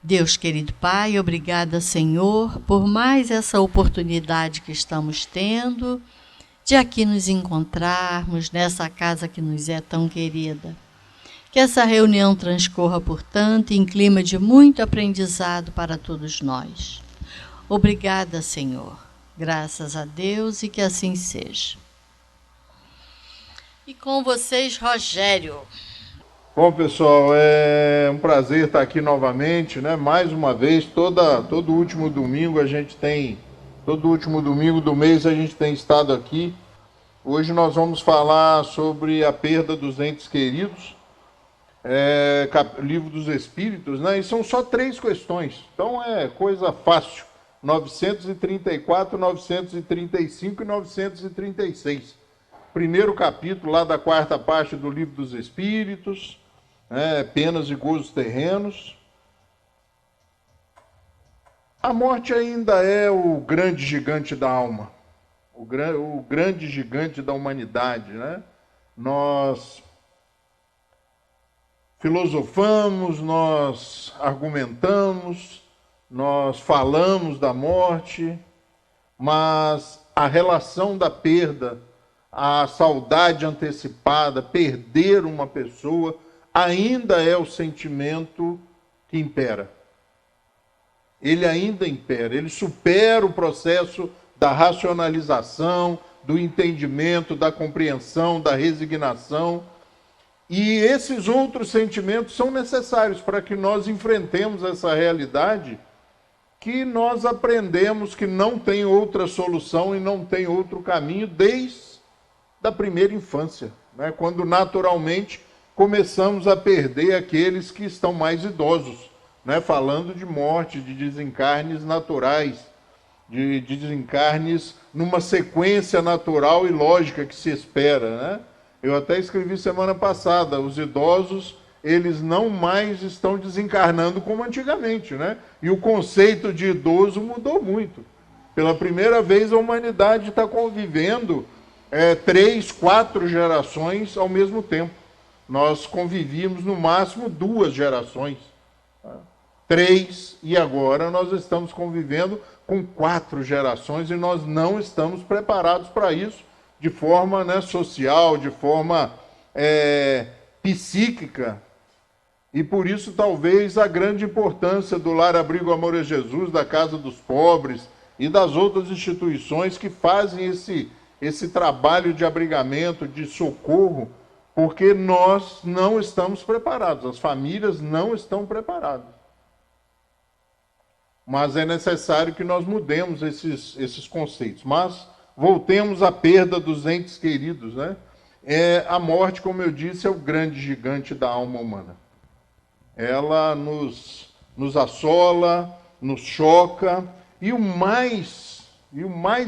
Deus querido Pai, obrigada, Senhor, por mais essa oportunidade que estamos tendo de aqui nos encontrarmos nessa casa que nos é tão querida. Que essa reunião transcorra, portanto, em clima de muito aprendizado para todos nós. Obrigada, Senhor. Graças a Deus e que assim seja. E com vocês, Rogério. Bom, pessoal, é um prazer estar aqui novamente, né? Mais uma vez, todo último domingo todo último domingo do mês a gente tem estado aqui. Hoje nós vamos falar sobre a perda dos entes queridos, Livro dos Espíritos, né? E são só 3 questões, então é coisa fácil. 934, 935 e 936. Primeiro capítulo lá da 4ª parte do Livro dos Espíritos. Penas e gozos terrenos. A morte ainda é o grande gigante da alma, o grande gigante da humanidade, né? Nós filosofamos, nós argumentamos, nós falamos da morte, mas a relação da perda, a saudade antecipada, perder uma pessoa, ainda é o sentimento que impera. Ele ainda impera, ele supera o processo da racionalização, do entendimento, da compreensão, da resignação. E esses outros sentimentos são necessários para que nós enfrentemos essa realidade que nós aprendemos que não tem outra solução e não tem outro caminho desde a primeira infância, né? Quando naturalmente começamos a perder aqueles que estão mais idosos, né? Falando de morte, de desencarnes naturais, de desencarnes numa sequência natural e lógica que se espera, né? Eu até escrevi semana passada, os idosos, eles não mais estão desencarnando como antigamente, né? E o conceito de idoso mudou muito. Pela primeira vez a humanidade está convivendo 3, 4 gerações ao mesmo tempo. Nós convivíamos no máximo 2 gerações, 3, e agora nós estamos convivendo com 4 gerações e nós não estamos preparados para isso de forma, né, social, de forma psíquica. E por isso talvez a grande importância do Lar Abrigo Amor a Jesus, da Casa dos Pobres e das outras instituições que fazem esse trabalho de abrigamento, de socorro, porque nós não estamos preparados, as famílias não estão preparadas. Mas é necessário que nós mudemos esses conceitos. Mas voltemos à perda dos entes queridos, né? A morte, como eu disse, é o grande gigante da alma humana. Ela nos assola, nos choca, e o mais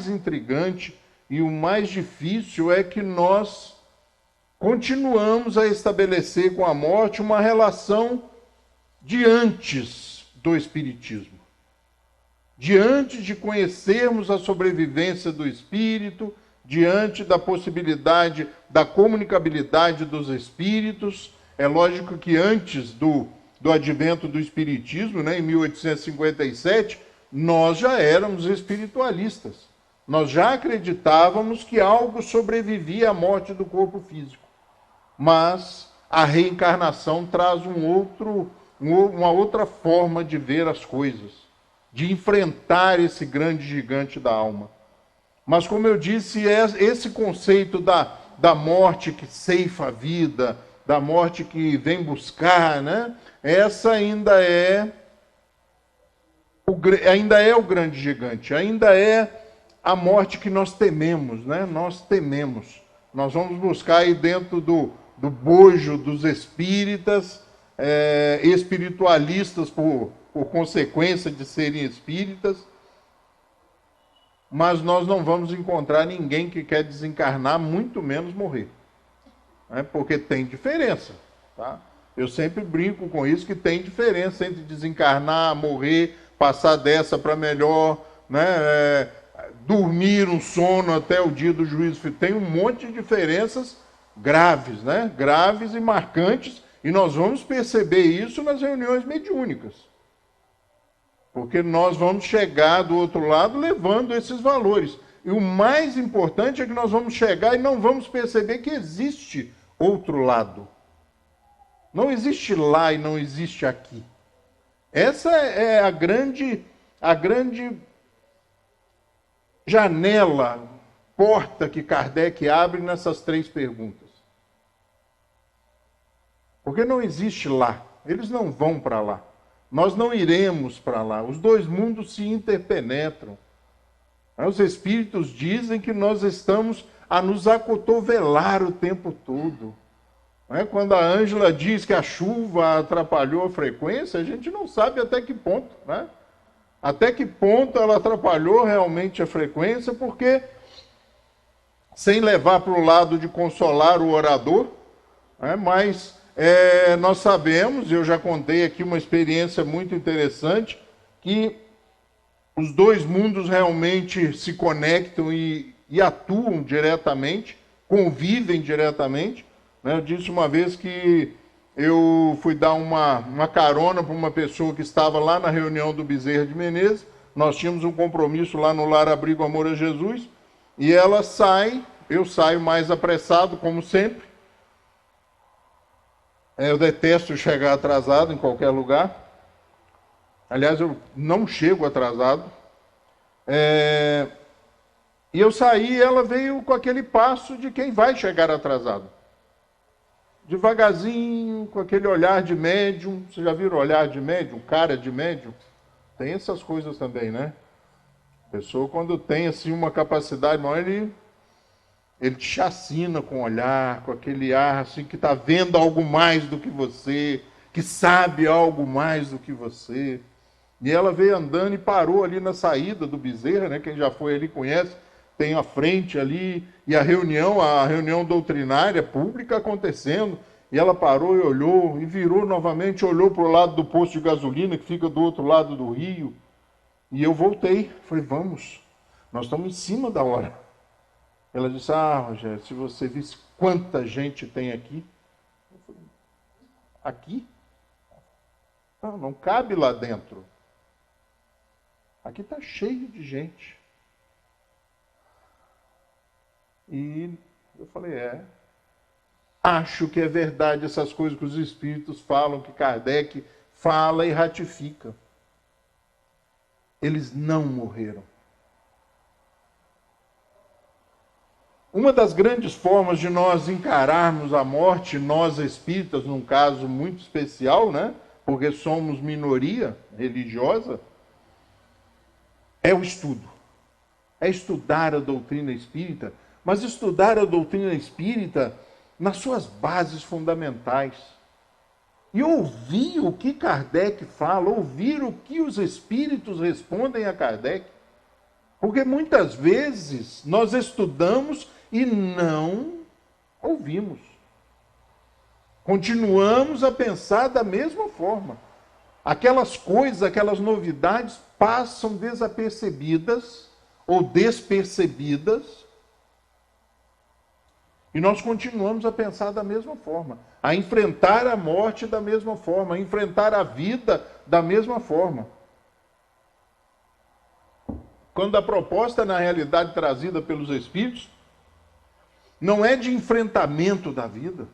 intrigante e o mais difícil é que nós continuamos a estabelecer com a morte uma relação de antes do Espiritismo. Diante de conhecermos a sobrevivência do espírito, diante da possibilidade da comunicabilidade dos espíritos, é lógico que antes do advento do espiritismo, né, em 1857, nós já éramos espiritualistas. Nós já acreditávamos que algo sobrevivia à morte do corpo físico. Mas a reencarnação traz uma outra forma de ver as coisas, de enfrentar esse grande gigante da alma. Mas, como eu disse, esse conceito da morte que ceifa a vida, da morte que vem buscar, né? Essa ainda é o grande gigante, ainda é a morte que nós tememos, né? Nós tememos. Nós vamos buscar aí dentro do bojo dos espíritas, espiritualistas por consequência de serem espíritas, mas nós não vamos encontrar ninguém que quer desencarnar, muito menos morrer, né? Porque tem diferença, tá? Eu sempre brinco com isso, que tem diferença entre desencarnar, morrer, passar dessa para melhor, né? Dormir um sono até o dia do juízo. Tem um monte de diferenças graves, né? Graves e marcantes, e nós vamos perceber isso nas reuniões mediúnicas. Porque nós vamos chegar do outro lado levando esses valores. E o mais importante é que nós vamos chegar e não vamos perceber que existe outro lado. Não existe lá e não existe aqui. Essa é a grande janela, porta que Kardec abre nessas três perguntas. Porque não existe lá. Eles não vão para lá. Nós não iremos para lá. Os dois mundos se interpenetram. Os espíritos dizem que nós estamos a nos acotovelar o tempo todo. Quando a Ângela diz que a chuva atrapalhou a frequência, a gente não sabe até que ponto. Até que ponto ela atrapalhou realmente a frequência, porque, sem levar para o lado de consolar o orador, mas nós sabemos, eu já contei aqui uma experiência muito interessante, que os dois mundos realmente se conectam e atuam diretamente, convivem diretamente. Eu disse uma vez que eu fui dar uma carona para uma pessoa que estava lá na reunião do Bezerra de Menezes. Nós tínhamos um compromisso lá no Lar Abrigo Amor a Jesus, e ela sai, eu saio mais apressado, como sempre. Eu detesto chegar atrasado em qualquer lugar. Aliás, eu não chego atrasado. E eu saí e ela veio com aquele passo de quem vai chegar atrasado. Devagarzinho, com aquele olhar de médium. Vocês já viram olhar de médium? Cara de médium? Tem essas coisas também, né? A pessoa, quando tem assim uma capacidade maior, ele te chacina com o olhar, com aquele ar assim, que está vendo algo mais do que você, que sabe algo mais do que você. E ela veio andando e parou ali na saída do Bezerra, Quem já foi ali conhece, tem a frente ali, e a reunião doutrinária pública acontecendo, e ela parou e olhou, e virou novamente, olhou para o lado do posto de gasolina, que fica do outro lado do rio. E eu voltei, falei, vamos, nós estamos em cima da hora. Ela disse, Rogério, se você visse quanta gente tem aqui. Eu falei, aqui? Não cabe lá dentro. Aqui está cheio de gente. E eu falei, acho que é verdade essas coisas que os espíritos falam, que Kardec fala e ratifica. Eles não morreram. Uma das grandes formas de nós encararmos a morte, nós espíritas, num caso muito especial, porque somos minoria religiosa, é o estudo. É estudar a doutrina espírita, mas estudar a doutrina espírita nas suas bases fundamentais. E ouvir o que Kardec fala, ouvir o que os espíritos respondem a Kardec. Porque muitas vezes nós estudamos e não ouvimos. Continuamos a pensar da mesma forma. Aquelas coisas, aquelas novidades passam desapercebidas ou despercebidas e nós continuamos a pensar da mesma forma, a enfrentar a morte da mesma forma, a enfrentar a vida da mesma forma. Quando a proposta, na realidade, trazida pelos Espíritos, não é de enfrentamento da vida,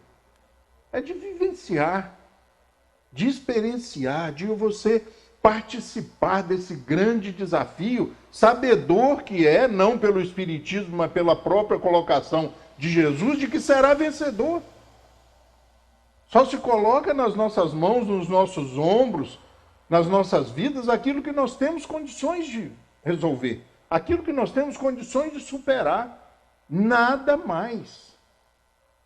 é de vivenciar, de experienciar, de você participar desse grande desafio, sabedor que é, não pelo Espiritismo, mas pela própria colocação de Jesus, de que será vencedor. Só se coloca nas nossas mãos, nos nossos ombros, nas nossas vidas, aquilo que nós temos condições de resolver, aquilo que nós temos condições de superar. Nada mais.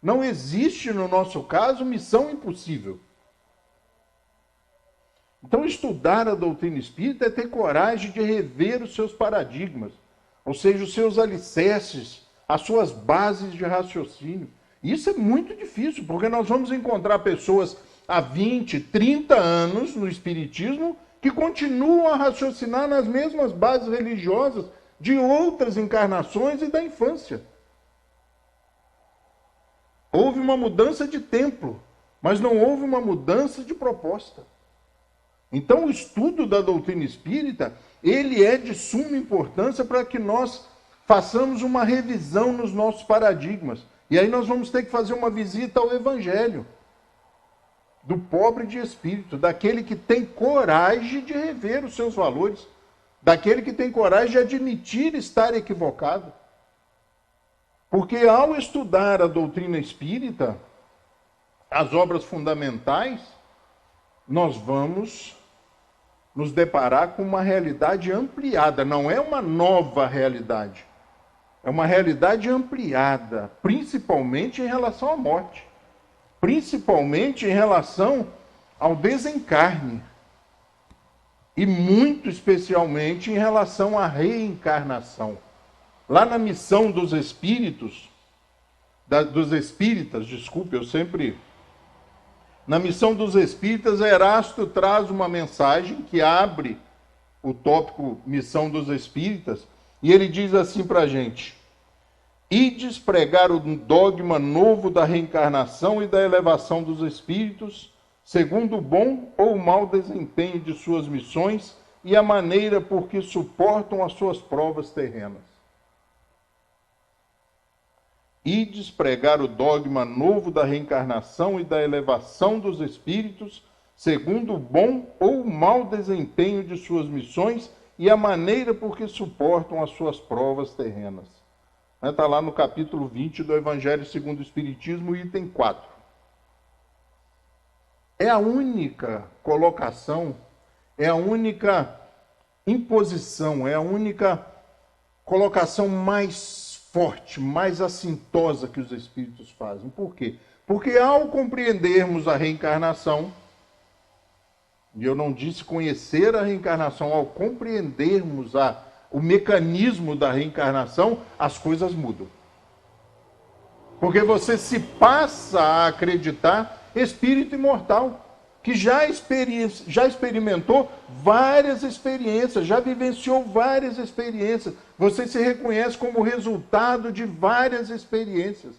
Não existe, no nosso caso, missão impossível. Então, estudar a doutrina espírita é ter coragem de rever os seus paradigmas, ou seja, os seus alicerces, as suas bases de raciocínio. Isso é muito difícil, porque nós vamos encontrar pessoas há 20, 30 anos no espiritismo que continuam a raciocinar nas mesmas bases religiosas de outras encarnações e da infância. Houve uma mudança de templo, mas não houve uma mudança de proposta. Então, o estudo da doutrina espírita, ele é de suma importância para que nós façamos uma revisão nos nossos paradigmas. E aí nós vamos ter que fazer uma visita ao Evangelho do pobre de espírito, daquele que tem coragem de rever os seus valores, daquele que tem coragem de admitir estar equivocado. Porque ao estudar a doutrina espírita, as obras fundamentais, nós vamos nos deparar com uma realidade ampliada, não é uma nova realidade. É uma realidade ampliada, principalmente em relação à morte, principalmente em relação ao desencarne, e muito especialmente em relação à reencarnação. Lá na missão dos espíritas, na missão dos espíritas, Erasto traz uma mensagem que abre o tópico Missão dos Espíritas, e ele diz assim para a gente: ides pregar o dogma novo da reencarnação e da elevação dos espíritos, segundo o bom ou mau desempenho de suas missões e a maneira por que suportam as suas provas terrenas. Ides pregar o dogma novo da reencarnação e da elevação dos espíritos, segundo o bom ou mau desempenho de suas missões e a maneira por que suportam as suas provas terrenas. Está lá no capítulo 20 do Evangelho segundo o Espiritismo, item 4. É a única colocação, é a única imposição, é a única colocação mais forte, mais assintosa que os Espíritos fazem. Por quê? Porque ao compreendermos a reencarnação, e eu não disse conhecer a reencarnação, ao compreendermos o mecanismo da reencarnação, as coisas mudam. Porque você se passa a acreditar espírito imortal, que já experimentou várias experiências, já vivenciou várias experiências. Você se reconhece como resultado de várias experiências.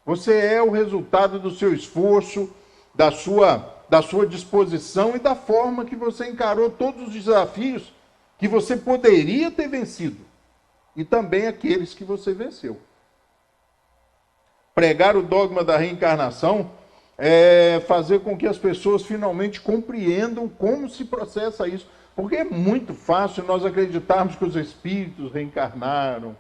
Você é o resultado do seu esforço, da sua disposição e da forma que você encarou todos os desafios que você poderia ter vencido, e também aqueles que você venceu. Pregar o dogma da reencarnação é fazer com que as pessoas finalmente compreendam como se processa isso. Porque é muito fácil nós acreditarmos que os espíritos reencarnaram,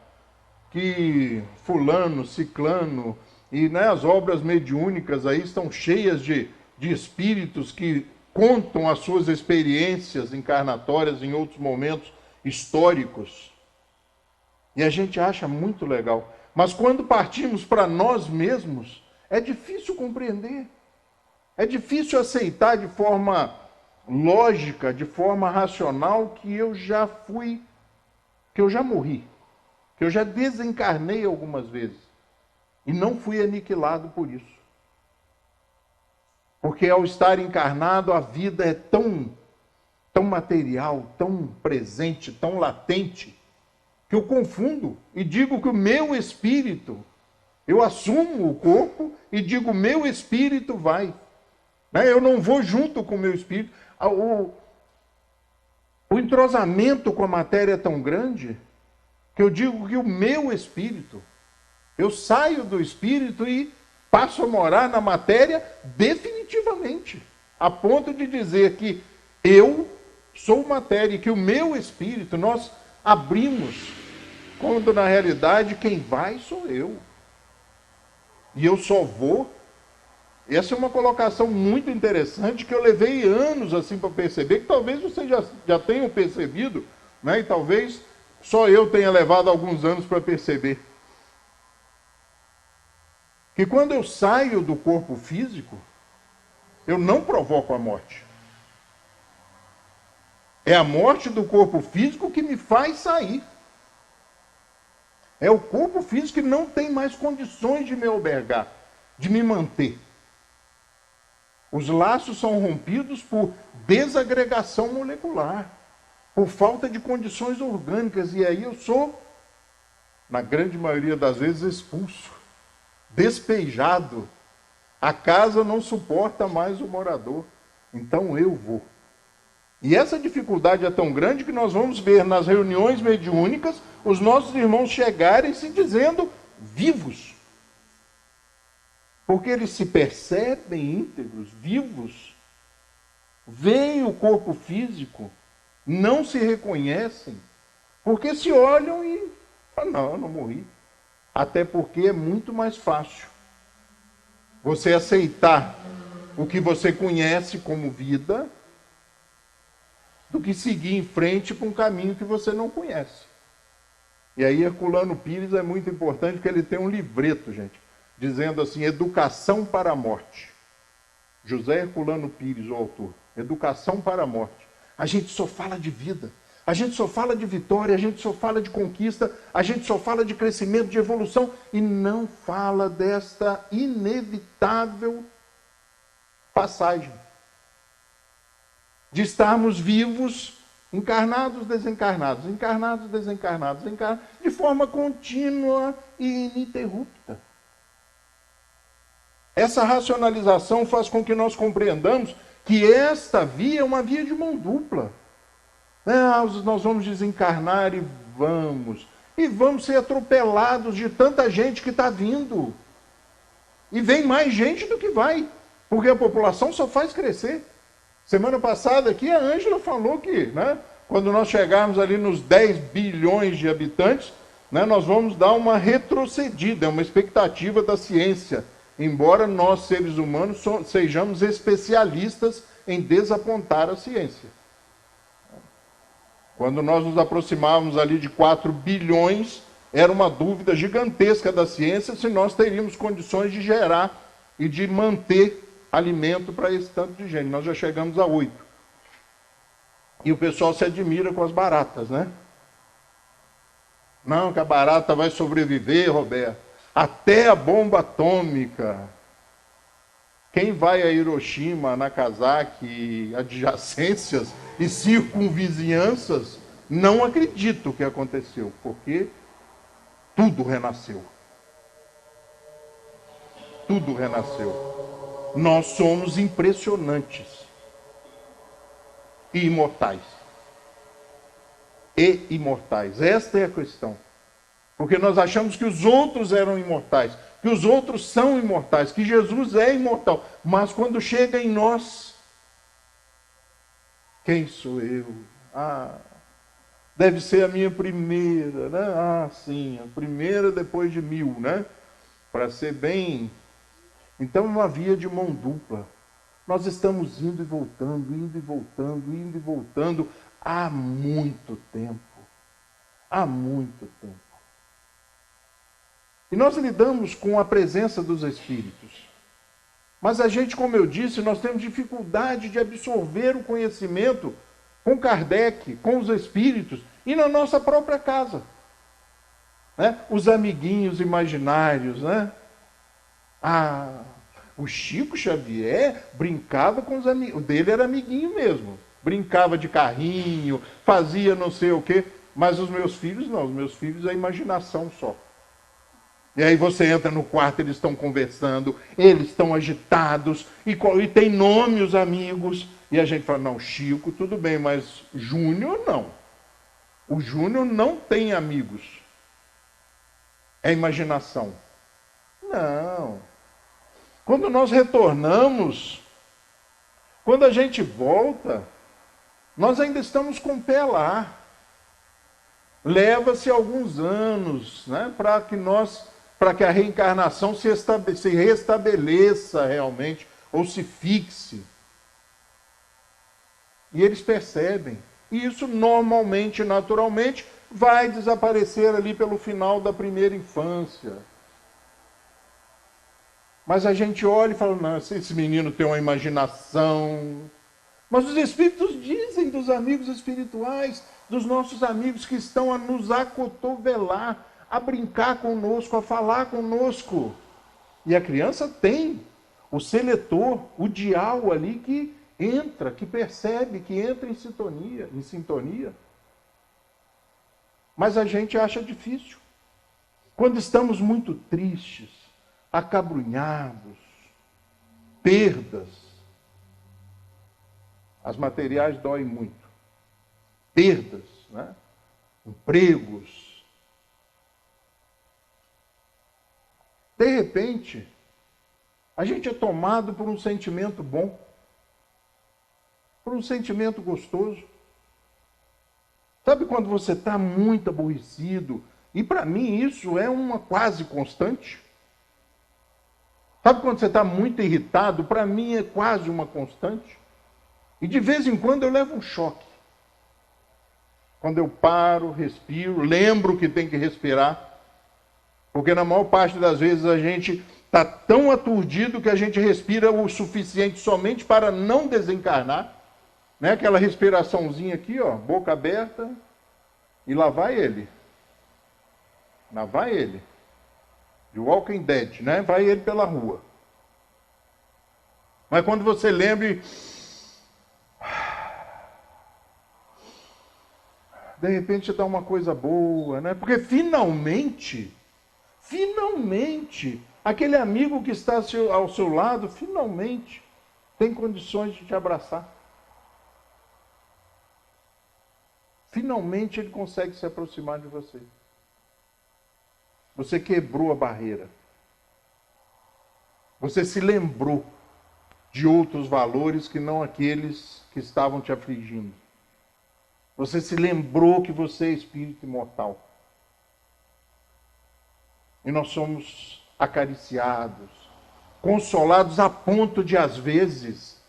que fulano, ciclano, e as obras mediúnicas aí estão cheias de espíritos que contam as suas experiências encarnatórias em outros momentos históricos. E a gente acha muito legal. Mas quando partimos para nós mesmos, é difícil compreender. É difícil aceitar de forma lógica, de forma racional, que eu já morri, que eu já desencarnei algumas vezes e não fui aniquilado por isso. Porque ao estar encarnado, a vida é tão material, tão presente, tão latente, que eu confundo e digo que o meu espírito, eu assumo o corpo e digo, meu espírito vai. Eu não vou junto com o meu espírito. O entrosamento com a matéria é tão grande que eu digo que o meu espírito, eu saio do espírito e passo a morar na matéria definitivamente, a ponto de dizer que eu sou matéria e que o meu espírito, nós abrimos, quando na realidade quem vai sou eu. E eu só vou. Essa é uma colocação muito interessante que eu levei anos assim para perceber, que talvez vocês já tenham percebido, e talvez só eu tenha levado alguns anos para perceber. Que quando eu saio do corpo físico, eu não provoco a morte. É a morte do corpo físico que me faz sair. É o corpo físico que não tem mais condições de me albergar, de me manter. Os laços são rompidos por desagregação molecular, por falta de condições orgânicas, e aí eu sou, na grande maioria das vezes, expulso, despejado. A casa não suporta mais o morador, então eu vou. E essa dificuldade é tão grande que nós vamos ver nas reuniões mediúnicas os nossos irmãos chegarem se dizendo vivos. Porque eles se percebem íntegros, vivos, veem o corpo físico, não se reconhecem, porque se olham e falam, não, eu não morri. Até porque é muito mais fácil você aceitar o que você conhece como vida do que seguir em frente para um caminho que você não conhece. E aí Herculano Pires é muito importante, porque ele tem um livreto, gente, dizendo assim, Educação para a Morte. José Herculano Pires, o autor. Educação para a Morte. A gente só fala de vida. A gente só fala de vitória, a gente só fala de conquista, a gente só fala de crescimento, de evolução, e não fala desta inevitável passagem. De estarmos vivos, encarnados, desencarnados, encarnados, desencarnados, encarnados, de forma contínua e ininterrupta. Essa racionalização faz com que nós compreendamos que esta via é uma via de mão dupla. Nós vamos desencarnar e vamos ser atropelados de tanta gente que está vindo. E vem mais gente do que vai, porque a população só faz crescer. Semana passada aqui a Ângela falou que, quando nós chegarmos ali nos 10 bilhões de habitantes, nós vamos dar uma retrocedida, é uma expectativa da ciência, embora nós, seres humanos, sejamos especialistas em desapontar a ciência. Quando nós nos aproximávamos ali de 4 bilhões, era uma dúvida gigantesca da ciência se nós teríamos condições de gerar e de manter alimento para esse tanto de gente. Nós já chegamos a 8. E o pessoal se admira com as baratas, né? Não, que a barata vai sobreviver, Roberto. Até a bomba atômica. Quem vai a Hiroshima, Nagasaki, adjacências e circunvizinhanças, não acredita o que aconteceu, porque tudo renasceu. Tudo renasceu. Nós somos impressionantes e imortais. E imortais. Esta é a questão. Porque nós achamos que os outros eram imortais, que os outros são imortais, que Jesus é imortal. Mas quando chega em nós, quem sou eu? Deve ser a minha primeira, né? Sim, a primeira depois de 1000, né? Para ser bem... Então é uma via de mão dupla. Nós estamos indo e voltando, indo e voltando, indo e voltando há muito tempo. Há muito tempo. E nós lidamos com a presença dos espíritos. Mas a gente, como eu disse, nós temos dificuldade de absorver o conhecimento com Kardec, com os espíritos e na nossa própria casa. Os amiguinhos imaginários, né? O Chico Xavier brincava com os amigos. O dele era amiguinho mesmo. Brincava de carrinho, fazia não sei o quê. Mas os meus filhos não. Os meus filhos é imaginação só. E aí você entra no quarto, eles estão conversando, eles estão agitados, e tem nome os amigos. E a gente fala, não, Chico, tudo bem, mas Júnior não. O Júnior não tem amigos. É imaginação. Não. Quando nós retornamos, quando a gente volta, nós ainda estamos com o pé lá. Leva-se alguns anos, né, para que a reencarnação se restabeleça realmente, ou se fixe. E eles percebem. E isso normalmente, naturalmente, vai desaparecer ali pelo final da primeira infância. Mas a gente olha e fala, não, esse menino tem uma imaginação. Mas os espíritos dizem dos amigos espirituais, dos nossos amigos que estão a nos acotovelar, a brincar conosco, a falar conosco. E a criança tem o seletor, o dial ali que entra, que percebe, que entra em sintonia. Mas a gente acha difícil. Quando estamos muito tristes, acabrunhados, perdas, As materiais doem muito. Perdas, né? Empregos. De repente, a gente é tomado por um sentimento bom, por um sentimento gostoso. Sabe quando você está muito aborrecido? E para mim isso é uma quase constante. Sabe quando você está muito irritado? Para mim é quase uma constante. E de vez em quando eu levo um choque. Quando eu paro, respiro, lembro que tem que respirar. Porque na maior parte das vezes a gente está tão aturdido que a gente respira o suficiente somente para não desencarnar. Né? Aquela respiraçãozinha aqui, ó, boca aberta, e lá vai ele. Lá vai ele. De Walking Dead, né? Vai ele pela rua. Mas quando você lembre, de repente dá uma coisa boa, né? Porque finalmente, aquele amigo que está ao seu lado, finalmente tem condições de te abraçar. Finalmente ele consegue se aproximar de você. Você quebrou a barreira. Você se lembrou de outros valores que não aqueles que estavam te afligindo. Você se lembrou que você é espírito imortal. E nós somos acariciados, consolados a ponto de, às vezes,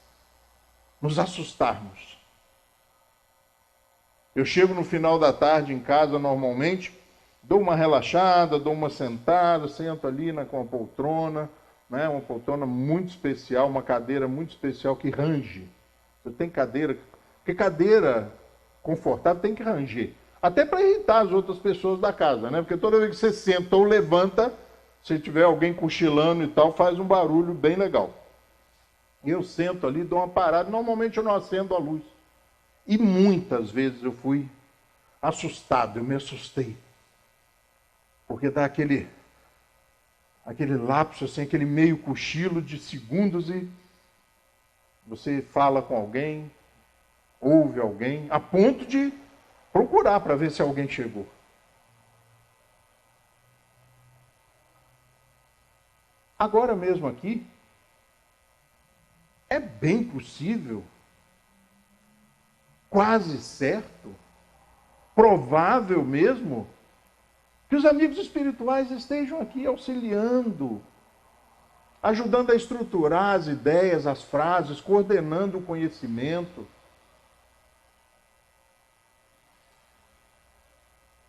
nos assustarmos. Eu chego no final da tarde em casa, normalmente, dou uma relaxada, dou uma sentada, sento ali com uma poltrona, né? Uma poltrona muito especial, uma cadeira muito especial que range. Você tem cadeira, porque cadeira confortável tem que ranger. Até para irritar as outras pessoas da casa, né? Porque toda vez que você senta ou levanta, se tiver alguém cochilando e tal, faz um barulho bem legal. E eu sento ali, dou uma parada, normalmente eu não acendo a luz. E muitas vezes eu fui assustado, eu me assustei. Porque dá aquele lapso, assim, aquele meio cochilo de segundos e você fala com alguém, ouve alguém, a ponto de procurar para ver se alguém chegou. Agora mesmo aqui, é bem possível, quase certo, provável mesmo, que os amigos espirituais estejam aqui auxiliando, ajudando a estruturar as ideias, as frases, coordenando o conhecimento.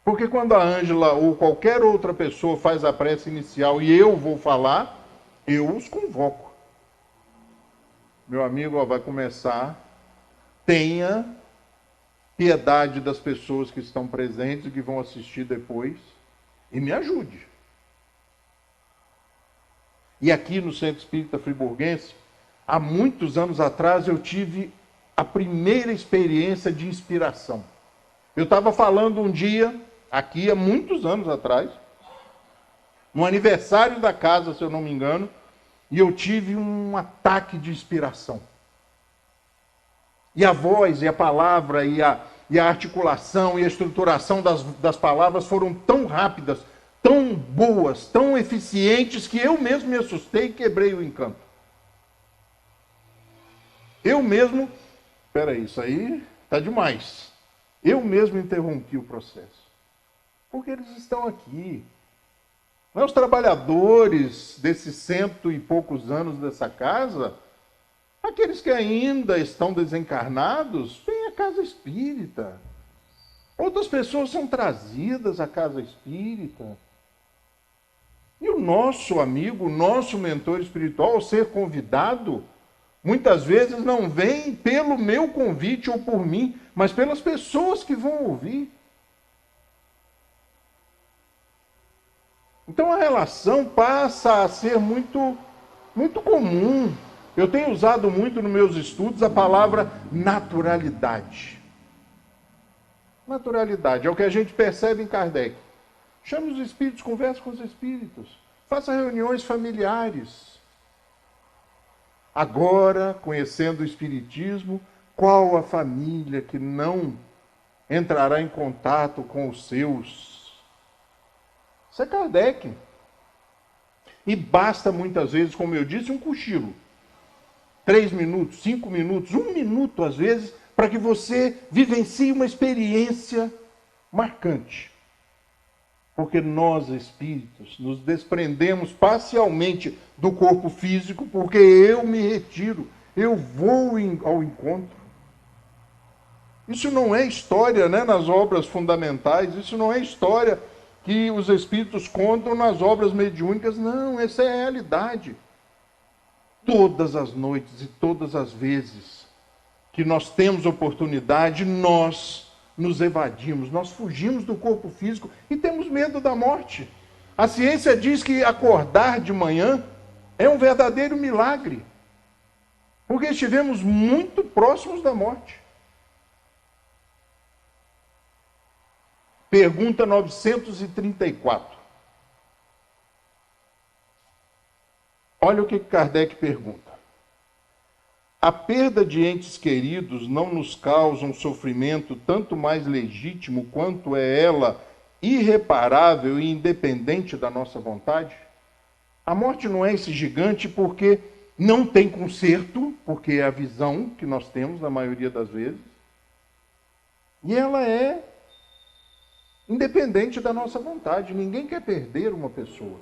Porque quando a Ângela ou qualquer outra pessoa faz a prece inicial e eu vou falar, eu os convoco. Meu amigo, ó, vai começar. Tenha piedade das pessoas que estão presentes e que vão assistir depois e me ajude. E aqui no Centro Espírita Friburguense, há muitos anos atrás, eu tive a primeira experiência de inspiração. Eu estava falando um dia, aqui há muitos anos atrás, no aniversário da casa, se eu não me engano, e eu tive um ataque de inspiração. E a voz, e a palavra, e a articulação, e a estruturação das palavras foram tão rápidas, tão boas, tão eficientes, que eu mesmo me assustei e quebrei o encanto. Eu mesmo, espera aí, isso aí está demais. Eu mesmo interrompi o processo. Porque eles estão aqui. Não é os trabalhadores desses 100 e poucos anos dessa casa, aqueles que ainda estão desencarnados, vêm à casa espírita. Outras pessoas são trazidas à casa espírita. E o nosso amigo, o nosso mentor espiritual, ao ser convidado, muitas vezes não vem pelo meu convite ou por mim, mas pelas pessoas que vão ouvir. Então a relação passa a ser muito, muito comum. Eu tenho usado muito nos meus estudos a palavra naturalidade. Naturalidade é o que a gente percebe em Kardec. Chame os espíritos, converse com os espíritos. Faça reuniões familiares. Agora, conhecendo o espiritismo, Qual a família que não entrará em contato com os seus? Isso é Kardec. E basta muitas vezes, como eu disse, um cochilo. 3 minutos, 5 minutos, 1 minuto às vezes, para que você vivencie uma experiência marcante. Porque nós, espíritos, nos desprendemos parcialmente do corpo físico, porque eu me retiro, eu vou ao encontro. Isso não é história, né, nas obras fundamentais, isso não é história que os espíritos contam nas obras mediúnicas, não, essa é a realidade. Todas as noites e todas as vezes que nós temos oportunidade, nós nos evadimos, nós fugimos do corpo físico e temos medo da morte. A ciência diz que acordar de manhã é um verdadeiro milagre, porque estivemos muito próximos da morte. Pergunta 934. Olha o que Kardec pergunta. A perda de entes queridos não nos causa um sofrimento tanto mais legítimo quanto é ela irreparável e independente da nossa vontade? A morte não é esse gigante porque não tem conserto, porque é a visão que nós temos na maioria das vezes. E ela é independente da nossa vontade. Ninguém quer perder uma pessoa.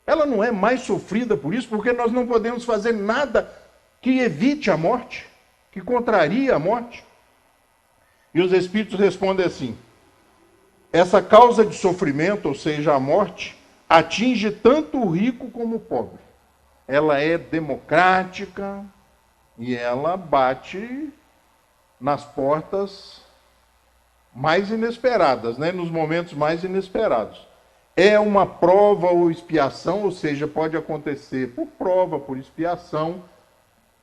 Ela não é mais sofrida por isso, porque nós não podemos fazer nada que evite a morte, que contraria a morte. E os espíritos respondem assim: essa causa de sofrimento, ou seja, a morte, atinge tanto o rico como o pobre. Ela é democrática e ela bate nas portas mais inesperadas, né? Nos momentos mais inesperados. É uma prova ou expiação, ou seja, pode acontecer por prova, por expiação,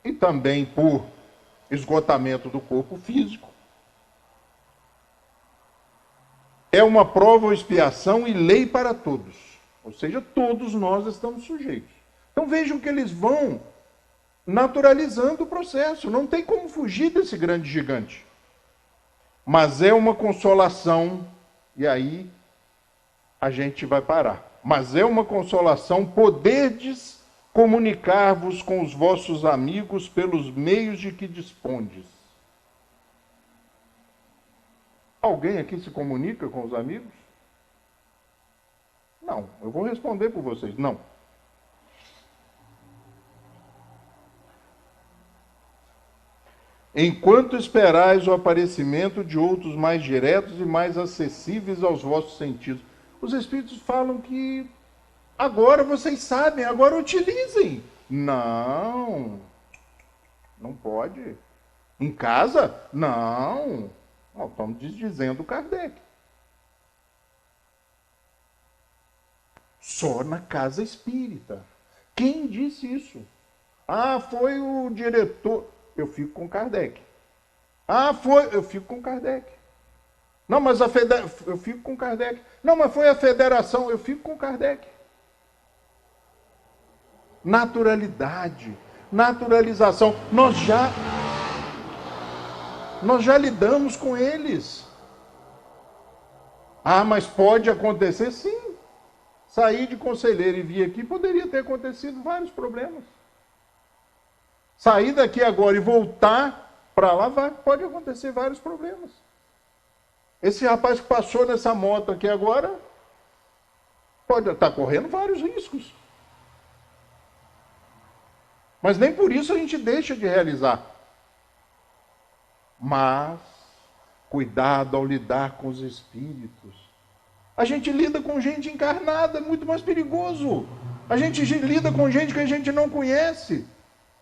e também por esgotamento do corpo físico. É uma prova ou expiação e lei para todos. Ou seja, todos nós estamos sujeitos. Então vejam que eles vão naturalizando o processo. Não tem como fugir desse grande gigante. Mas é uma consolação, e aí a gente vai parar. Mas é uma consolação poderdes comunicar-vos com os vossos amigos pelos meios de que dispondes. Alguém aqui se comunica com os amigos? Não, eu vou responder por vocês, não. Enquanto esperais o aparecimento de outros mais diretos e mais acessíveis aos vossos sentidos. Os espíritos falam que agora vocês sabem, agora utilizem. Não, não pode. Em casa? Não. Nós estamos dizendo Kardec. Só na casa espírita. Quem disse isso? Ah, foi o diretor. Eu fico com Kardec. Ah, foi. Eu fico com Kardec. Não, mas a federação. Eu fico com Kardec. Não, mas foi a federação. Eu fico com Kardec. Naturalidade. Naturalização. Nós já lidamos com eles. Ah, mas pode acontecer? Sim. Sair de conselheiro e vir aqui poderia ter acontecido vários problemas. Sair daqui agora e voltar para lá, pode acontecer vários problemas. Esse rapaz que passou nessa moto aqui agora, pode estar correndo vários riscos. Mas nem por isso a gente deixa de realizar. Mas, cuidado ao lidar com os espíritos. A gente lida com gente encarnada, é muito mais perigoso. A gente lida com gente que a gente não conhece.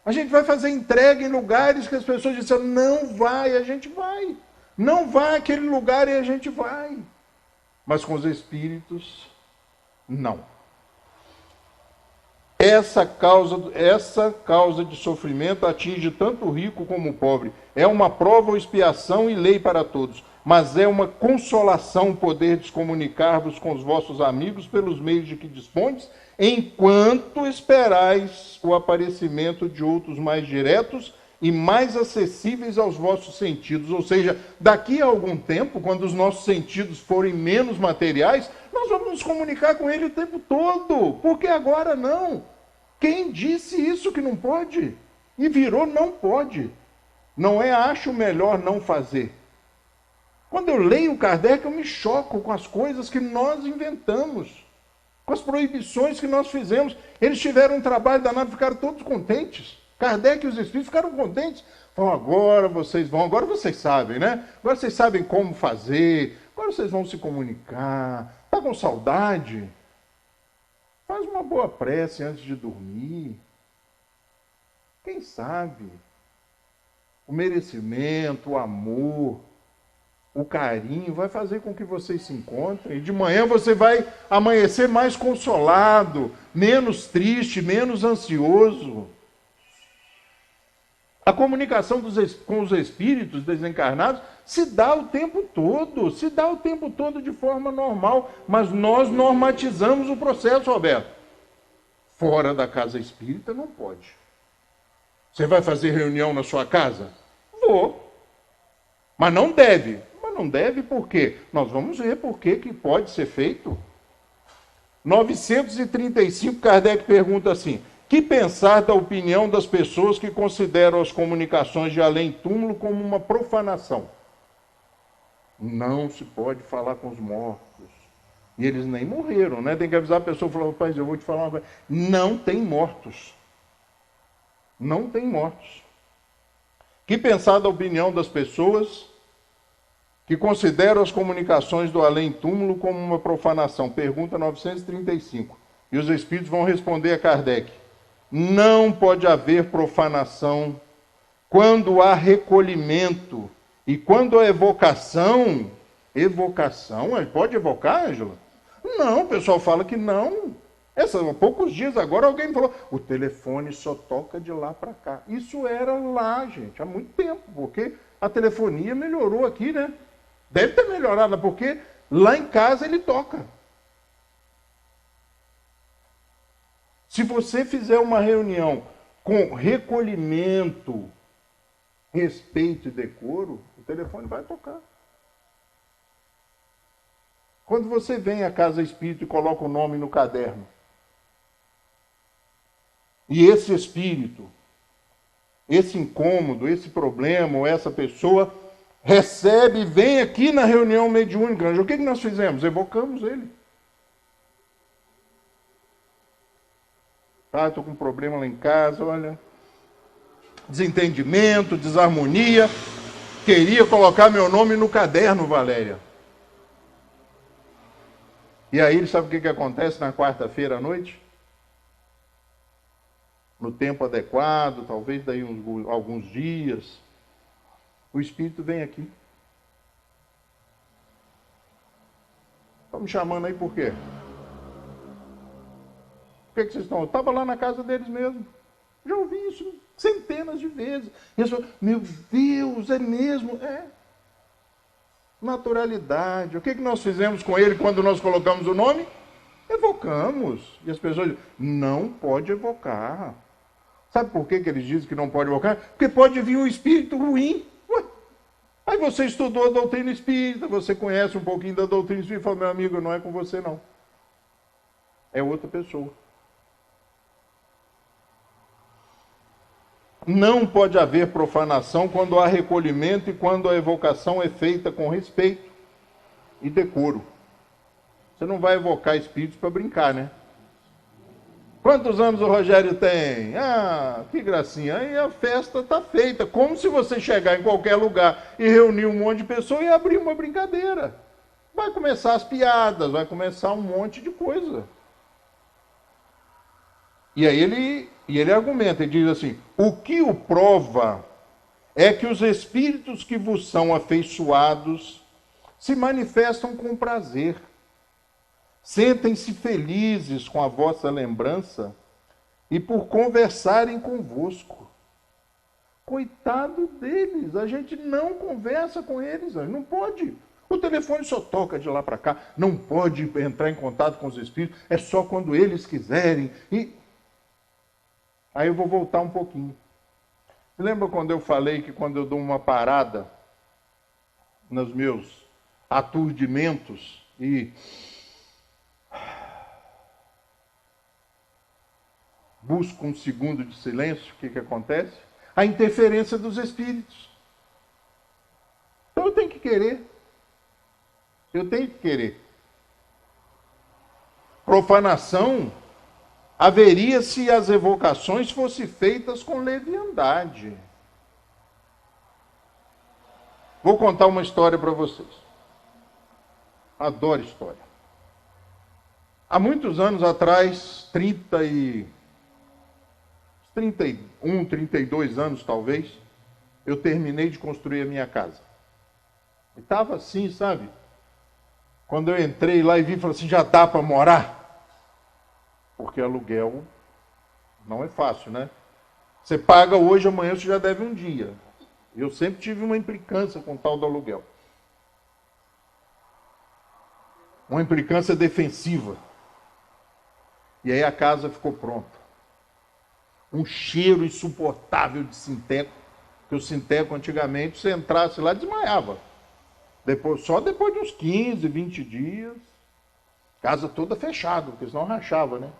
A gente vai fazer entrega em lugares que as pessoas disseram, não vai, a gente vai. Não vai àquele lugar e a gente vai. Mas com os espíritos, não. Essa causa de sofrimento atinge tanto o rico como o pobre. É uma prova ou expiação e lei para todos. Mas é uma consolação poderdes comunicar-vos com os vossos amigos pelos meios de que dispondes, enquanto esperais o aparecimento de outros mais diretos e mais acessíveis aos vossos sentidos. Ou seja, daqui a algum tempo, quando os nossos sentidos forem menos materiais, nós vamos nos comunicar com ele o tempo todo. Porque agora não. Quem disse isso que não pode? E virou não pode. Não é acho melhor não fazer. Quando eu leio Kardec, eu me choco com as coisas que nós inventamos, com as proibições que nós fizemos. Eles tiveram um trabalho danado, ficaram todos contentes. Kardec e os espíritos ficaram contentes. Falaram, agora vocês sabem, né? Agora vocês sabem como fazer, agora vocês vão se comunicar. Está com saudade? Faz uma boa prece antes de dormir. Quem sabe? O merecimento, o amor, o carinho vai fazer com que vocês se encontrem. E de manhã você vai amanhecer mais consolado, menos triste, menos ansioso. A comunicação com os espíritos desencarnados se dá o tempo todo de forma normal, mas nós normatizamos o processo, Roberto. Fora da casa espírita não pode. Você vai fazer reunião na sua casa? Vou. Mas não deve. Mas não deve por quê? Nós vamos ver por que pode ser feito. 935, Kardec pergunta assim: que pensar da opinião das pessoas que consideram as comunicações de além-túmulo como uma profanação? Não se pode falar com os mortos. E eles nem morreram, né? Tem que avisar a pessoa, falar, rapaz, eu vou te falar uma coisa. Não tem mortos. Não tem mortos. Que pensar da opinião das pessoas que consideram as comunicações do além-túmulo como uma profanação? Pergunta 935. E os espíritos vão responder a Kardec: não pode haver profanação quando há recolhimento e quando há evocação. Evocação? Pode evocar, Ângela? Não, o pessoal fala que não. Há poucos dias agora alguém falou, o telefone só toca de lá para cá. Isso era lá, gente, há muito tempo, porque a telefonia melhorou aqui, né? Deve ter melhorado, porque lá em casa ele toca. Se você fizer uma reunião com recolhimento, respeito e decoro, o telefone vai tocar. Quando você vem à casa espírita e coloca o nome no caderno, e esse espírito, esse incômodo, esse problema, ou essa pessoa recebe, vem aqui na reunião mediúnica, o que nós fizemos? Evocamos ele. Ah, estou com um problema lá em casa, olha. Desentendimento, desarmonia. Queria colocar meu nome no caderno, Valéria. E aí, sabe o que acontece na quarta-feira à noite? No tempo adequado, talvez daí alguns dias, o Espírito vem aqui. Estão me chamando aí por quê? Por que vocês estão? Eu estava lá na casa deles mesmo. Já ouvi isso centenas de vezes. E eles falam, meu Deus, é mesmo? É. Naturalidade. O que nós fizemos com ele quando nós colocamos o nome? Evocamos. E as pessoas dizem, não pode evocar. Sabe por que eles dizem que não pode evocar? Porque pode vir um espírito ruim. Ué. Aí você estudou a doutrina espírita, você conhece um pouquinho da doutrina espírita e fala, meu amigo, não é com você não. É outra pessoa. Não pode haver profanação quando há recolhimento e quando a evocação é feita com respeito e decoro. Você não vai evocar espíritos para brincar, né? Quantos anos o Rogério tem? Ah, que gracinha. Aí a festa está feita. Como se você chegar em qualquer lugar e reunir um monte de pessoas e abrir uma brincadeira. Vai começar as piadas, vai começar um monte de coisa. E aí ele argumenta, ele diz assim, o que o prova é que os espíritos que vos são afeiçoados se manifestam com prazer. Sentem-se felizes com a vossa lembrança e por conversarem convosco. Coitado deles, a gente não conversa com eles, não pode. O telefone só toca de lá para cá, não pode entrar em contato com os espíritos, é só quando eles quiserem. E aí eu vou voltar um pouquinho. Lembra quando eu falei que quando eu dou uma parada nos meus aturdimentos e busco um segundo de silêncio, o que acontece? A interferência dos espíritos. Então eu tenho que querer. Eu tenho que querer. Profanação haveria se as evocações fossem feitas com leviandade. Vou contar uma história para vocês. Adoro história. Há muitos anos atrás, 31, 32 anos talvez, eu terminei de construir a minha casa. E estava assim, sabe? Quando eu entrei lá e vi, falei assim, já dá para morar? Porque aluguel não é fácil, né? Você paga hoje, amanhã você já deve um dia. Eu sempre tive uma implicância com o tal do aluguel. Uma implicância defensiva. E aí a casa ficou pronta. Um cheiro insuportável de sinteco, que o sinteco antigamente, se entrasse lá, desmaiava. Só depois de uns 15, 20 dias, casa toda fechada, porque senão rachava, né?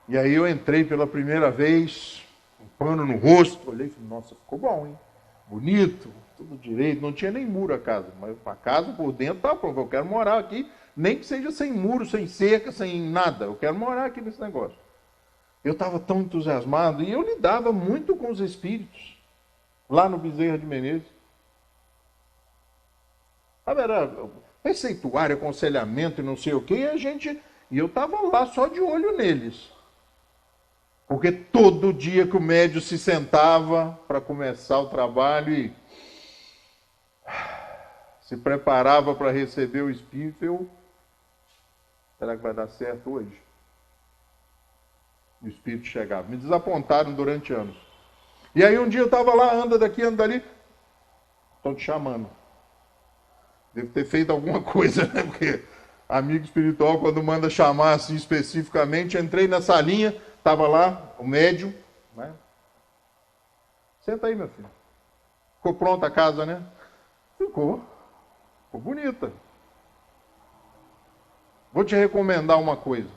E aí eu entrei pela primeira vez, um pano no rosto, olhei e falei, nossa, ficou bom, hein? Bonito, tudo direito, não tinha nem muro a casa, mas a casa por dentro tá pronto, eu quero morar aqui, nem que seja sem muro, sem cerca, sem nada, eu quero morar aqui nesse negócio. Eu estava tão entusiasmado e eu lidava muito com os espíritos, lá no Bezerra de Menezes. Era receituário, aconselhamento e não sei o quê, e eu estava lá só de olho neles. Porque todo dia que o médium se sentava para começar o trabalho e se preparava para receber o espírito, será que vai dar certo hoje? O espírito chegava. Me desapontaram durante anos. E aí um dia eu estava lá, anda daqui, anda dali, estão te chamando. Devo ter feito alguma coisa, né? Porque amigo espiritual, quando manda chamar assim especificamente, entrei na salinha, estava lá o médium, né? Senta aí, meu filho. Ficou pronta a casa, né? Ficou bonita. Vou te recomendar uma coisa.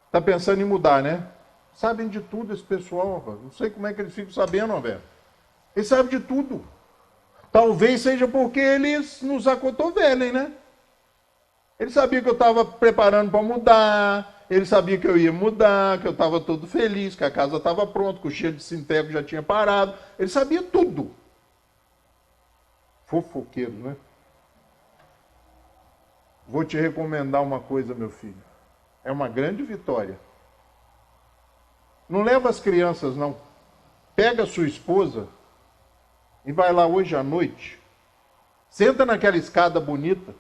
Está pensando em mudar, né? Sabem de tudo esse pessoal, rapaz. Não sei como é que eles ficam sabendo, velho. Eles sabem de tudo. Talvez seja porque eles nos acotovelem, né? Ele sabia que eu estava preparando para mudar, ele sabia que eu ia mudar, que eu estava todo feliz, que a casa estava pronta, que o cheiro de sinteco já tinha parado. Ele sabia tudo. Fofoqueiro, né? Vou te recomendar uma coisa, meu filho. É uma grande vitória. Não leva as crianças, não. Pega a sua esposa e vai lá hoje à noite. Senta naquela escada bonita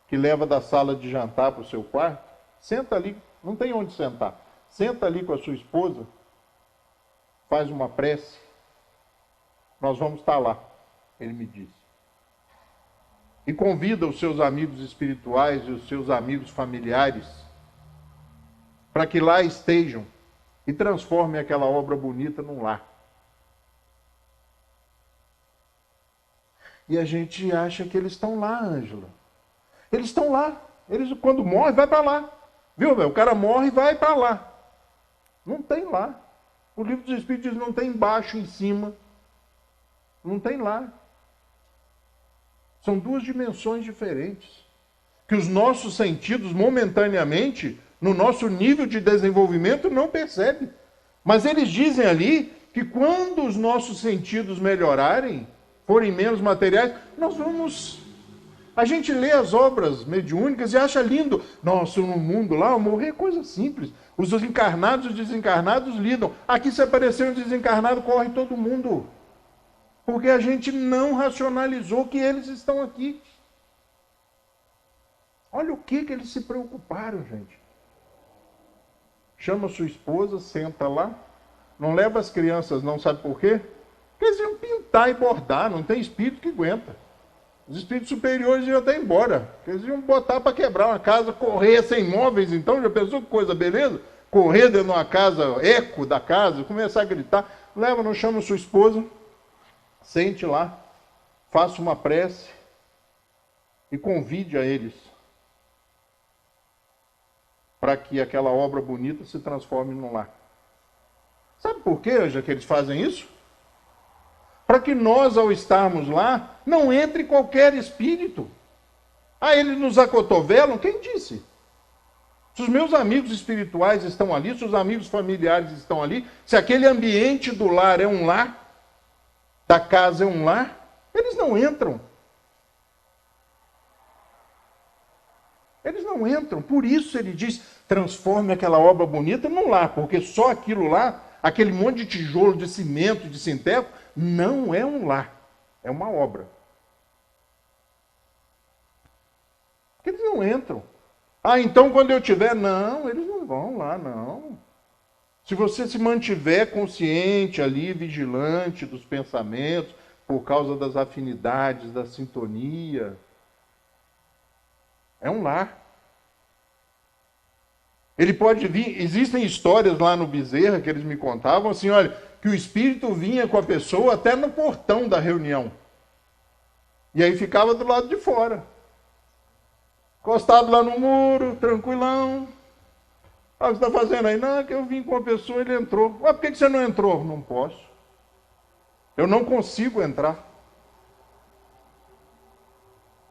que leva da sala de jantar para o seu quarto. Senta ali, não tem onde sentar. Senta ali com a sua esposa, faz uma prece. Nós vamos estar lá, ele me disse. E convida os seus amigos espirituais e os seus amigos familiares para que lá estejam e transformem aquela obra bonita num lar. E a gente acha que eles estão lá, Ângela. Eles estão lá. Eles, quando morre, vai para lá. Viu, meu? O cara morre e vai para lá. Não tem lá. O livro dos Espíritos diz, não tem embaixo, em cima. Não tem lá. São duas dimensões diferentes. Que os nossos sentidos, momentaneamente, no nosso nível de desenvolvimento, não percebem. Mas eles dizem ali que quando os nossos sentidos melhorarem, forem menos materiais, nós vamos... A gente lê as obras mediúnicas e acha lindo. Nossa, no mundo lá, morrer é coisa simples. Os encarnados e os desencarnados lidam. Aqui, se aparecer um desencarnado, corre todo mundo. Porque a gente não racionalizou que eles estão aqui. Olha o que eles se preocuparam, gente. Chama sua esposa, senta lá. Não leva as crianças, não sabe por quê? Porque eles iam pintar e bordar, não tem espírito que aguenta. Os espíritos superiores iam até embora. Eles iam botar para quebrar uma casa, correr sem móveis, então, já pensou que coisa beleza? correr dentro de uma casa, eco da casa, começar a gritar. Leva, não chama sua esposa, sente lá, faça uma prece e convide a eles para que aquela obra bonita se transforme num lar. Sabe por quê, Ângela, que eles fazem isso? Para que nós, ao estarmos lá, não entre qualquer espírito. Ah, eles nos acotovelam? Quem disse? Se os meus amigos espirituais estão ali, se os amigos familiares estão ali, se aquele ambiente do lar é um lar, da casa é um lar, eles não entram. Eles não entram. Por isso ele diz, transforme aquela obra bonita num lar, porque só aquilo lá, aquele monte de tijolo, de cimento, de sinteco, não é um lar, é uma obra. Porque eles não entram. Ah, então quando eu tiver... Não, eles não vão lá, não. Se você se mantiver consciente ali, vigilante dos pensamentos, por causa das afinidades, da sintonia, é um lar. Ele pode vir... Existem histórias lá no Bezerra que eles me contavam, assim, olha, que o espírito vinha com a pessoa até no portão da reunião. E aí ficava do lado de fora. Encostado lá no muro, tranquilão. Ah, o que você está fazendo aí? Não, é que eu vim com a pessoa, ele entrou. Mas por que você não entrou? Não posso. Eu não consigo entrar.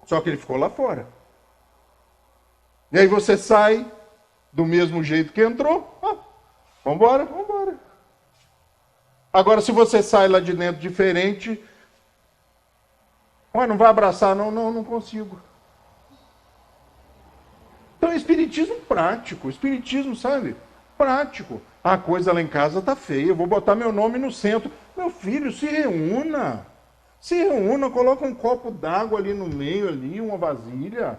Só que ele ficou lá fora. E aí você sai do mesmo jeito que entrou. Ah, vambora, vambora. Agora, se você sai lá de dentro diferente, não vai abraçar? Não consigo. Então, espiritismo prático. Espiritismo, sabe? Prático. A coisa lá em casa tá feia, eu vou botar meu nome no centro. Meu filho, se reúna. Se reúna, coloca um copo d'água ali no meio, ali, uma vasilha.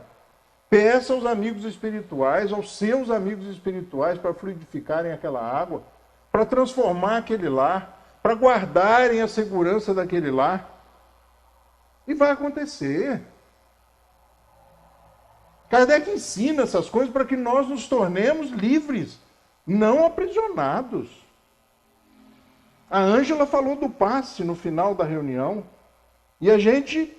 Peça aos amigos espirituais, aos seus amigos espirituais, para fluidificarem aquela água, para transformar aquele lar, para guardarem a segurança daquele lar. E vai acontecer. Kardec ensina essas coisas para que nós nos tornemos livres, não aprisionados. A Ângela falou do passe no final da reunião. E a gente...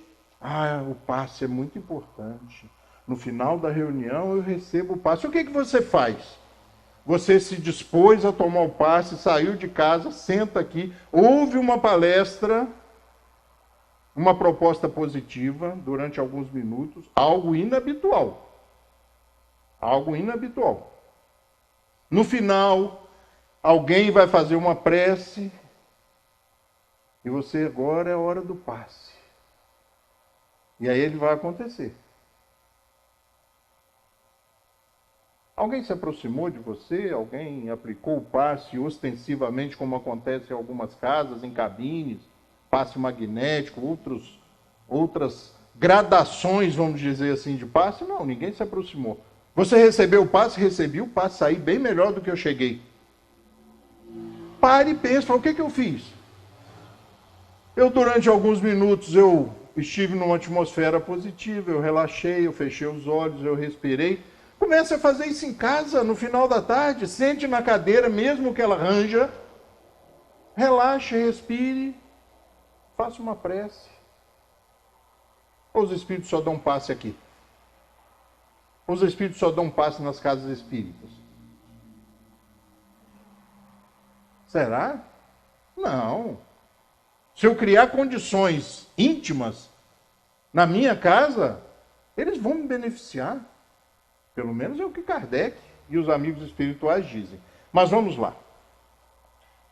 o passe é muito importante. No final da reunião eu recebo o passe. O que você faz? Você se dispôs a tomar o passe, saiu de casa, senta aqui, ouve uma palestra, uma proposta positiva durante alguns minutos, algo inabitual. Algo inabitual. No final, alguém vai fazer uma prece e você agora é a hora do passe. E aí ele vai acontecer. Alguém se aproximou de você? Alguém aplicou o passe ostensivamente, como acontece em algumas casas, em cabines, passe magnético, outras gradações, vamos dizer assim, de passe? Não, ninguém se aproximou. Você recebeu o passe? Recebi o passe, saí bem melhor do que eu cheguei. Pare e pense, o que eu fiz? Durante alguns minutos, eu estive numa atmosfera positiva, eu relaxei, eu fechei os olhos, eu respirei. Comece a fazer isso em casa, no final da tarde, sente na cadeira, mesmo que ela ranja, relaxe, respire, faça uma prece. Ou os espíritos só dão passe aqui? Ou os espíritos só dão passe nas casas espíritas? Será? Não. Se eu criar condições íntimas na minha casa, eles vão me beneficiar. Pelo menos é o que Kardec e os amigos espirituais dizem. Mas vamos lá.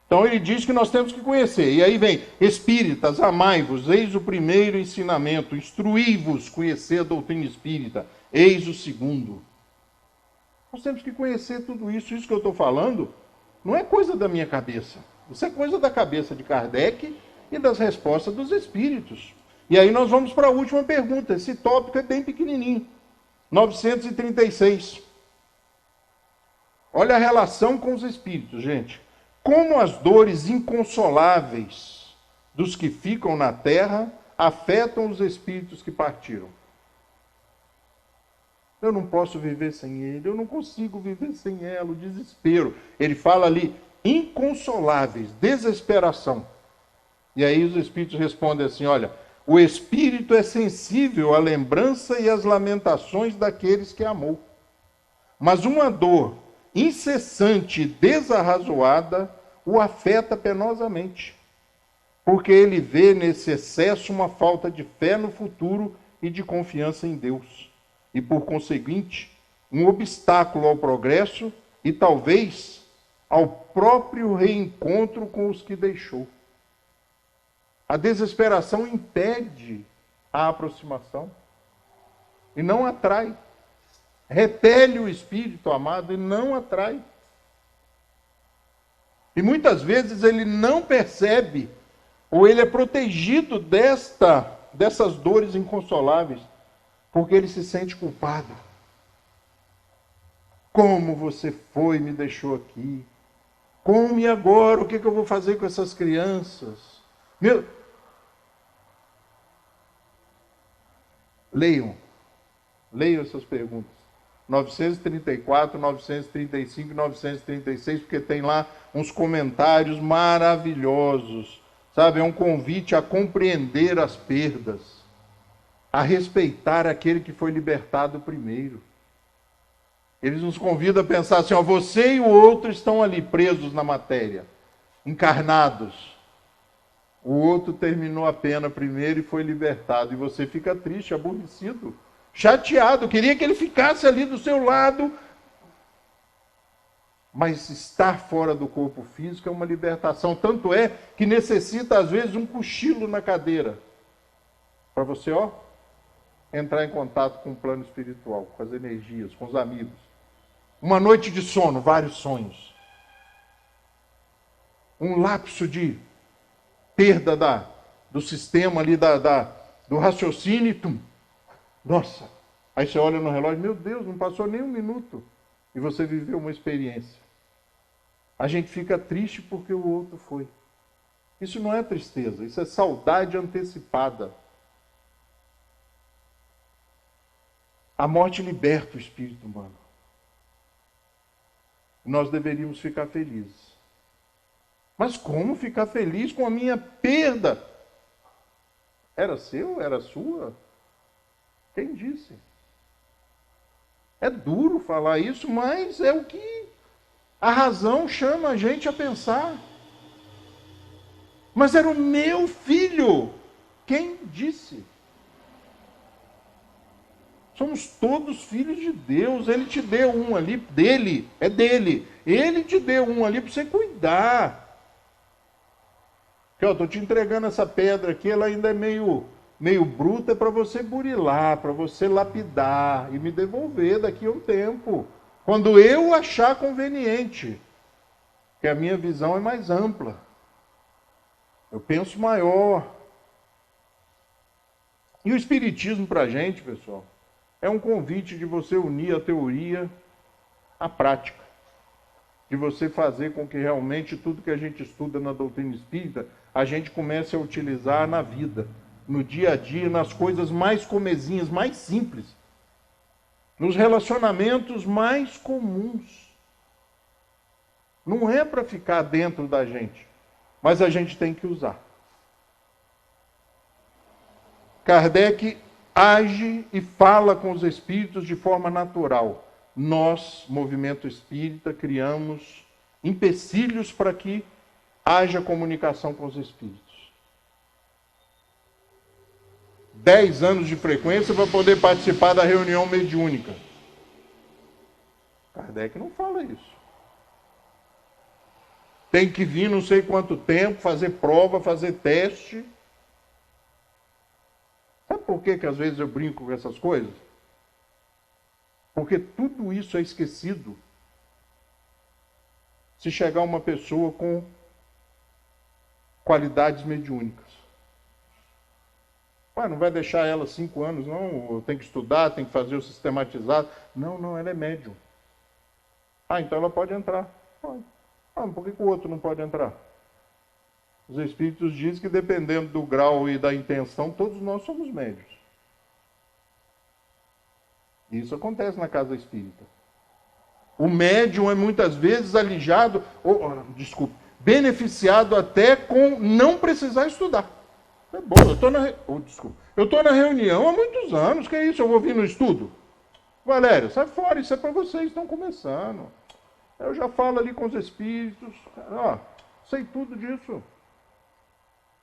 Então ele diz que nós temos que conhecer. E aí vem, espíritas, amai-vos, eis o primeiro ensinamento, instruí-vos, conhecer a doutrina espírita, eis o segundo. Nós temos que conhecer tudo isso. Isso que eu estou falando não é coisa da minha cabeça. Isso é coisa da cabeça de Kardec e das respostas dos espíritos. E aí nós vamos para a última pergunta. Esse tópico é bem pequenininho. 936. Olha a relação com os espíritos, gente. Como as dores inconsoláveis dos que ficam na terra afetam os espíritos que partiram. Eu não posso viver sem ele, eu não consigo viver sem ela, o desespero. Ele fala ali, inconsoláveis, desesperação. E aí os espíritos respondem assim, olha, o espírito é sensível à lembrança e às lamentações daqueles que amou. Mas uma dor incessante e desarrazoada o afeta penosamente, porque ele vê nesse excesso uma falta de fé no futuro e de confiança em Deus, e por conseguinte, um obstáculo ao progresso e talvez ao próprio reencontro com os que deixou. A desesperação impede a aproximação e não atrai. Repele o espírito amado e não atrai. E muitas vezes ele não percebe, ou ele é protegido dessas dores inconsoláveis, porque ele se sente culpado. Como você foi e me deixou aqui? Como e agora? O que eu vou fazer com essas crianças? Leiam essas perguntas. 934, 935 e 936, porque tem lá uns comentários maravilhosos. Sabe, é um convite a compreender as perdas, a respeitar aquele que foi libertado primeiro. Eles nos convidam a pensar assim, ó, você e o outro estão ali presos na matéria, encarnados. O outro terminou a pena primeiro e foi libertado. E você fica triste, aborrecido, chateado. Queria que ele ficasse ali do seu lado. Mas estar fora do corpo físico é uma libertação. Tanto é que necessita, às vezes, um cochilo na cadeira. Para você, ó, entrar em contato com o plano espiritual, com as energias, com os amigos. Uma noite de sono, vários sonhos. Um lapso de perda do sistema ali, do raciocínio, e tum. Nossa! Aí você olha no relógio, meu Deus, não passou nem um minuto. E você viveu uma experiência. A gente fica triste porque o outro foi. Isso não é tristeza, isso é saudade antecipada. A morte liberta o espírito humano. Nós deveríamos ficar felizes. Mas como ficar feliz com a minha perda? Era seu? Era sua? Quem disse? É duro falar isso, mas é o que a razão chama a gente a pensar. Mas era o meu filho. Quem disse? Somos todos filhos de Deus. Ele te deu um ali, dele, é dele. Ele te deu um ali para você cuidar. Estou te entregando essa pedra aqui, ela ainda é meio bruta, para você burilar, para você lapidar e me devolver daqui a um tempo. Quando eu achar conveniente. Porque a minha visão é mais ampla. Eu penso maior. E o Espiritismo para a gente, pessoal, é um convite de você unir a teoria à prática. De você fazer com que realmente tudo que a gente estuda na doutrina espírita, a gente comece a utilizar na vida, no dia a dia, nas coisas mais comezinhas, mais simples, nos relacionamentos mais comuns. Não é para ficar dentro da gente, mas a gente tem que usar. Kardec age e fala com os espíritos de forma natural. Nós, movimento espírita, criamos empecilhos para que haja comunicação com os espíritos. 10 anos de frequência para poder participar da reunião mediúnica. Kardec não fala isso. Tem que vir não sei quanto tempo, fazer prova, fazer teste. Sabe por que às vezes eu brinco com essas coisas? Porque tudo isso é esquecido se chegar uma pessoa com qualidades mediúnicas. Não vai deixar ela 5 anos, não, tem que estudar, tem que fazer o sistematizado. Não, ela é médium. Então ela pode entrar. Pode. Por que o outro não pode entrar? Os espíritos dizem que dependendo do grau e da intenção, todos nós somos médios. Isso acontece na casa espírita. O médium é muitas vezes alijado, beneficiado até com não precisar estudar. É bom, eu estou na reunião há muitos anos, que é isso? Eu vou vir no estudo? Valério, sai fora, isso é para vocês que estão começando. Eu já falo ali com os espíritos, sei tudo disso.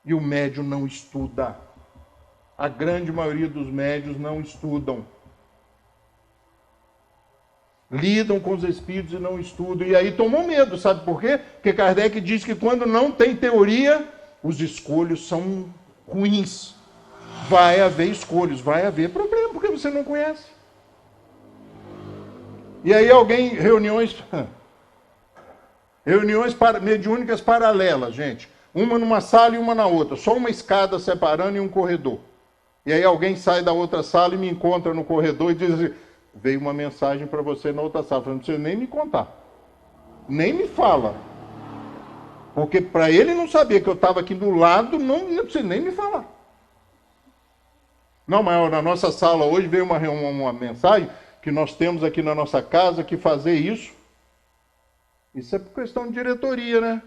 E o médium não estuda. A grande maioria dos médiuns não estudam. Lidam com os espíritos e não estudam. E aí tomam medo, sabe por quê? Porque Kardec diz que quando não tem teoria, os escolhos são ruins. Vai haver escolhos, vai haver problema, porque você não conhece. E aí reuniões mediúnicas paralelas, gente. Uma numa sala e uma na outra. Só uma escada separando e um corredor. E aí alguém sai da outra sala e me encontra no corredor e diz assim, veio uma mensagem para você na outra sala. Eu não precisa nem me contar. Nem me fala. Porque para ele não saber que eu estava aqui do lado, não precisa nem me falar. Não, mas na nossa sala hoje veio uma mensagem que nós temos aqui na nossa casa que fazer isso. Isso é por questão de diretoria, né?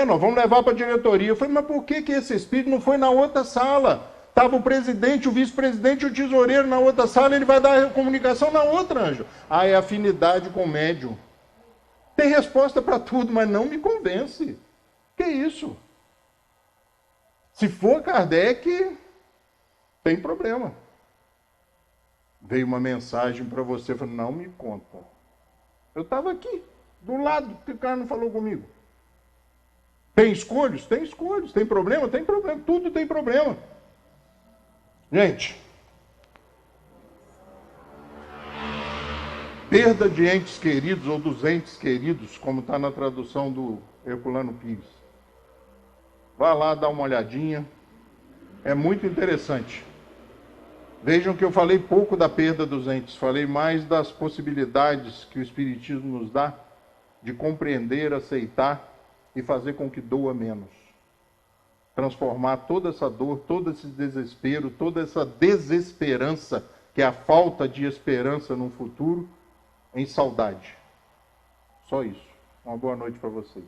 Nós vamos levar para a diretoria. Eu falei, mas por que esse espírito não foi na outra sala? Estava o presidente, o vice-presidente e o tesoureiro na outra sala, ele vai dar a comunicação na outra, anjo. É afinidade com o médium. Tem resposta para tudo, mas não me convence. Que isso? Se for Kardec, tem problema. Veio uma mensagem para você, eu falei, não me conta. Eu estava aqui, do lado, porque o cara não falou comigo. Tem escolhos? Tem escolhos. Tem problema? Tem problema. Tudo tem problema. Gente, perda de entes queridos ou dos entes queridos, como está na tradução do Herculano Pires. Vá lá dar uma olhadinha. É muito interessante. Vejam que eu falei pouco da perda dos entes, falei mais das possibilidades que o Espiritismo nos dá de compreender, aceitar e fazer com que doa menos. Transformar toda essa dor, todo esse desespero, toda essa desesperança, que é a falta de esperança no futuro, em saudade. Só isso. Uma boa noite para vocês.